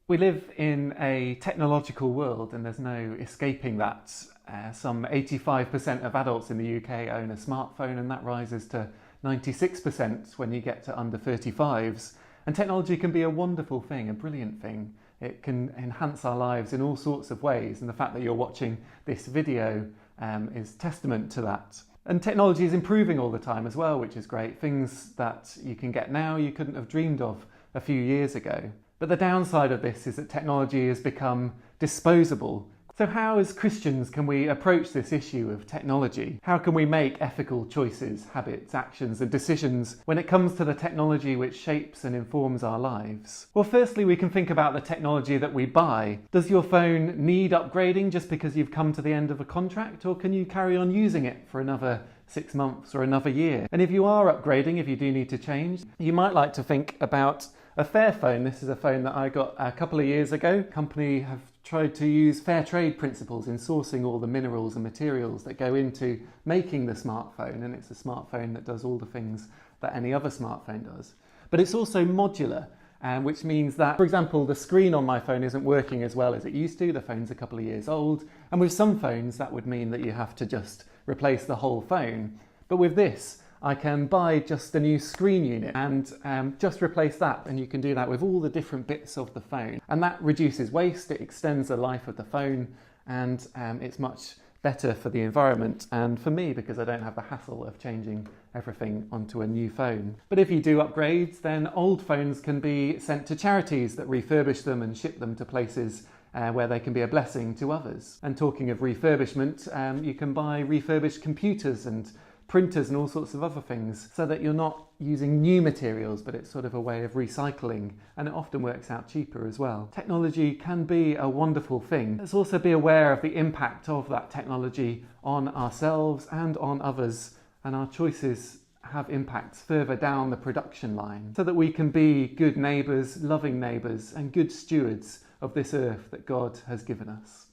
We live in a technological world and there's no escaping that. Some 85% of adults in the UK own a smartphone, and that rises to 96% when you get to under 35s. And technology can be a wonderful thing, a brilliant thing. It can enhance our lives in all sorts of ways, and the fact that you're watching this video is testament to that. And technology is improving all the time as well, which is great. Things that you can get now you couldn't have dreamed of a few years ago. But the downside of this is that technology has become disposable. So how as Christians can we approach this issue of technology? How can we make ethical choices, habits, actions and decisions when it comes to the technology which shapes and informs our lives? Well, firstly, we can think about the technology that we buy. Does your phone need upgrading just because you've come to the end of a contract, or can you carry on using it for another 6 months or another year? And if you are upgrading, if you do need to change, you might like to think about a fair phone. This is a phone that I got a couple of years ago. The company have tried to use fair trade principles in sourcing all the minerals and materials that go into making the smartphone, and it's a smartphone that does all the things that any other smartphone does. But it's also modular, which means that, for example, the screen on my phone isn't working as well as it used to. The phone's a couple of years old, and with some phones that would mean that you have to just replace the whole phone. But with this, I can buy just a new screen unit and just replace that, and you can do that with all the different bits of the phone. And that reduces waste, it extends the life of the phone, and it's much better for the environment and for me because I don't have the hassle of changing everything onto a new phone. But if you do upgrades, then old phones can be sent to charities that refurbish them and ship them to places where they can be a blessing to others. And talking of refurbishment, you can buy refurbished computers and printers and all sorts of other things, so that you're not using new materials, but it's sort of a way of recycling, and it often works out cheaper as well. Technology can be a wonderful thing. Let's also be aware of the impact of that technology on ourselves and on others, and our choices have impacts further down the production line, so that we can be good neighbours, loving neighbours, and good stewards of this earth that God has given us.